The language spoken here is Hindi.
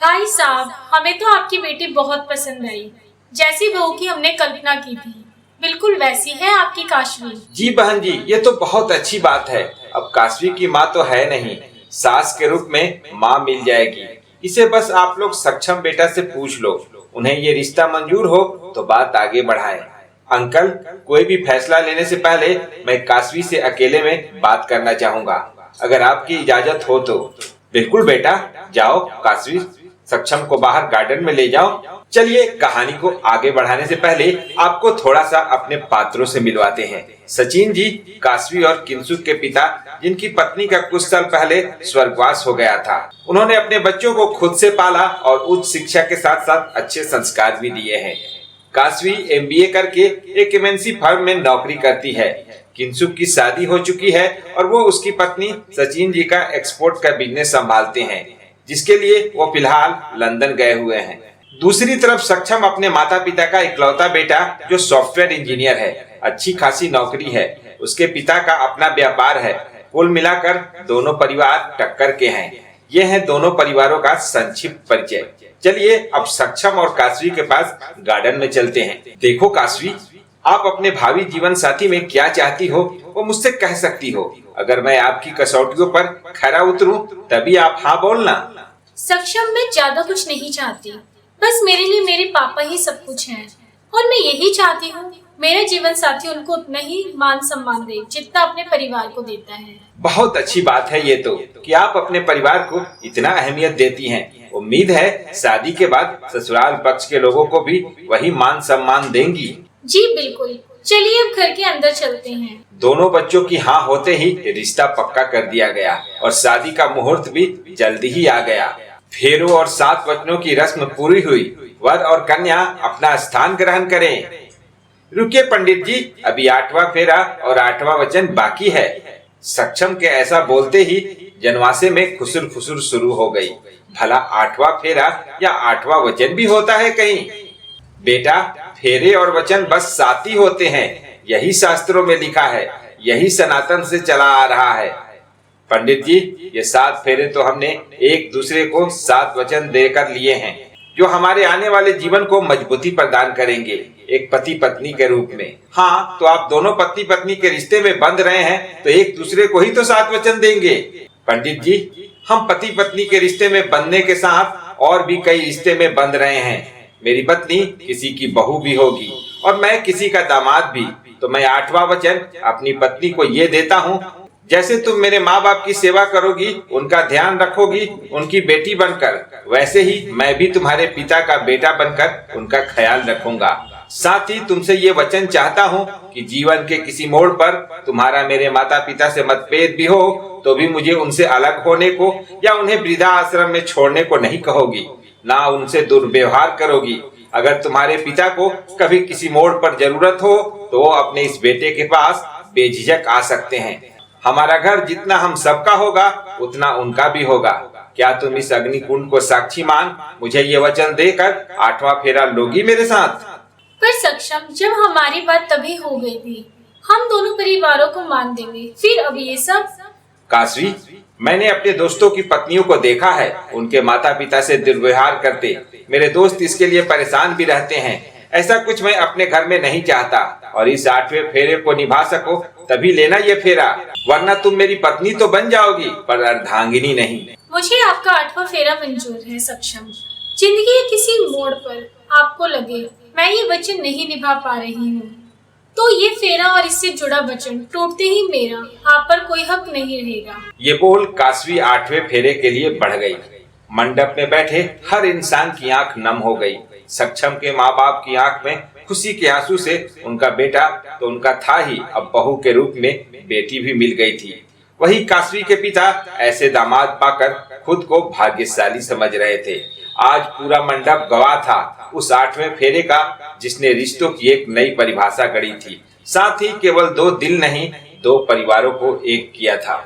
भाई साहब, हमें तो आपकी बेटी बहुत पसंद आई। जैसी बहू की हमने कल्पना की थी, बिल्कुल वैसी है आपकी काशवी। जी बहन जी, ये तो बहुत अच्छी बात है। अब काशवी की माँ तो है नहीं, सास के रूप में माँ मिल जाएगी। इसे बस आप लोग सक्षम बेटा से पूछ लो, उन्हें ये रिश्ता मंजूर हो तो बात आगे बढ़ाएं। अंकल, कोई भी फैसला लेने से पहले मैं काशवी से अकेले में बात करना चाहूँगा, अगर आपकी इजाजत हो तो। बिल्कुल बेटा, जाओ काशवी, सक्षम को बाहर गार्डन में ले जाओ। चलिए, कहानी को आगे बढ़ाने से पहले आपको थोड़ा सा अपने पात्रों से मिलवाते हैं। सचिन जी, काशवी और किंसुक के पिता, जिनकी पत्नी का कुछ साल पहले स्वर्गवास हो गया था। उन्होंने अपने बच्चों को खुद से पाला और उच्च शिक्षा के साथ साथ अच्छे संस्कार भी दिए हैं। काशवी एमबीए करके एक एमएनसी फर्म में नौकरी करती है। किंसुक की शादी हो चुकी है और वो उसकी पत्नी सचिन जी का एक्सपोर्ट का बिजनेस संभालते हैं, जिसके लिए वो फिलहाल लंदन गए हुए हैं। दूसरी तरफ सक्षम अपने माता पिता का इकलौता बेटा, जो सॉफ्टवेयर इंजीनियर है। अच्छी खासी नौकरी है, उसके पिता का अपना व्यापार है। कुल मिलाकर दोनों परिवार टक्कर के हैं। ये हैं दोनों परिवारों का संक्षिप्त परिचय। चलिए अब सक्षम और काशवी के पास गार्डन में चलते हैं। देखो काशवी, आप अपने भावी जीवन साथी में क्या चाहती हो वो मुझसे कह सकती हो। अगर मैं आपकी कसौटियों पर खरा उतरूं तभी आप हाँ बोलना। सक्षम, मैं ज्यादा कुछ नहीं चाहती, बस मेरे लिए मेरे पापा ही सब कुछ हैं। और मैं यही चाहती हूँ मेरे जीवन साथी उनको उतना ही मान सम्मान दे जितना अपने परिवार को देता है। बहुत अच्छी बात है ये तो, कि आप अपने परिवार को इतना अहमियत देती हैं। उम्मीद है शादी के बाद ससुराल पक्ष के लोगों को भी वही मान सम्मान देंगी। जी बिल्कुल, चलिए अब घर के अंदर चलते हैं। दोनों बच्चों की हाँ होते ही रिश्ता पक्का कर दिया गया और शादी का मुहूर्त भी जल्दी ही आ गया। फेरों और 7 वचनों की रस्म पूरी हुई। वर और कन्या अपना स्थान ग्रहण करें। रुकिए पंडित जी, अभी 8वां फेरा और 8वां वचन बाकी है। सक्षम के ऐसा बोलते ही जनवासे में खुसुर फुसुर शुरू हो गई। भला 8वां फेरा या 8वां वचन भी होता है कहीं? बेटा, फेरे और वचन बस 7 ही होते हैं, यही शास्त्रों में लिखा है, यही सनातन से चला आ रहा है। पंडित जी, ये 7 फेरे तो हमने एक दूसरे को 7 वचन देकर लिए हैं, जो हमारे आने वाले जीवन को मजबूती प्रदान करेंगे, एक पति पत्नी के रूप में। हाँ, तो आप दोनों पति पत्नी के रिश्ते में बंध रहे हैं तो एक दूसरे को ही तो 7 वचन देंगे। पंडित जी, हम पति पत्नी के रिश्ते में बंधने के साथ और भी कई रिश्ते में बंध रहे हैं। मेरी पत्नी किसी की बहू भी होगी और मैं किसी का दामाद भी। तो मैं 8वां वचन अपनी पत्नी को ये देता हूँ, जैसे तुम मेरे माँ बाप की सेवा करोगी, उनका ध्यान रखोगी उनकी बेटी बनकर, वैसे ही मैं भी तुम्हारे पिता का बेटा बनकर उनका ख्याल रखूंगा। साथ ही तुमसे ये वचन चाहता हूँ कि जीवन के किसी मोड़ पर तुम्हारा मेरे माता पिता से मतभेद भी हो तो भी मुझे उनसे अलग होने को या उन्हें वृद्धा आश्रम में छोड़ने को नहीं कहोगी, ना उनसे दुर्व्यवहार करोगी। अगर तुम्हारे पिता को कभी किसी मोड़ पर जरूरत हो तो वो अपने इस बेटे के पास बेझिझक आ सकते हैं। हमारा घर जितना हम सबका होगा उतना उनका भी होगा। क्या तुम इस अग्निकुंड को साक्षी मान मुझे ये वचन देकर 8वां फेरा लोगी मेरे साथ? पर सक्षम, जब हमारी बात तभी हो गई थी, हम दोनों परिवारों को मान देंगे, फिर अब ये सब? काशवी, मैंने अपने दोस्तों की पत्नियों को देखा है, उनके माता पिता से दुर्व्यवहार करते। मेरे दोस्त इसके लिए परेशान भी रहते हैं। ऐसा कुछ मैं अपने घर में नहीं चाहता और इस 8वें फेरे को निभा सको तभी लेना ये फेरा, वरना तुम मेरी पत्नी तो बन जाओगी पर अर्धांगिनी नहीं। मुझे आपका 8वां फेरा मंजूर है सक्षम। जिंदगी के किसी मोड़ पर आपको लगे मैं ये वचन नहीं निभा पा रही हूँ, तो ये फेरा और इससे जुड़ा वचन टूटते ही मेरा आप पर कोई हक नहीं रहेगा। ये बोल काशवी 8वें फेरे के लिए बढ़ गई। मंडप में बैठे हर इंसान की आंख नम हो गई। सक्षम के माँ बाप की आंख में खुशी के आंसू से उनका बेटा तो उनका था ही, अब बहू के रूप में बेटी भी मिल गई थी। वही काशवी के पिता ऐसे दामाद पाकर खुद को भाग्यशाली समझ रहे थे। आज पूरा मंडप गवाह था उस 8वें फेरे का, जिसने रिश्तों की एक नई परिभाषा गढ़ी थी। साथ ही केवल 2 दिल नहीं, 2 परिवारों को एक किया था।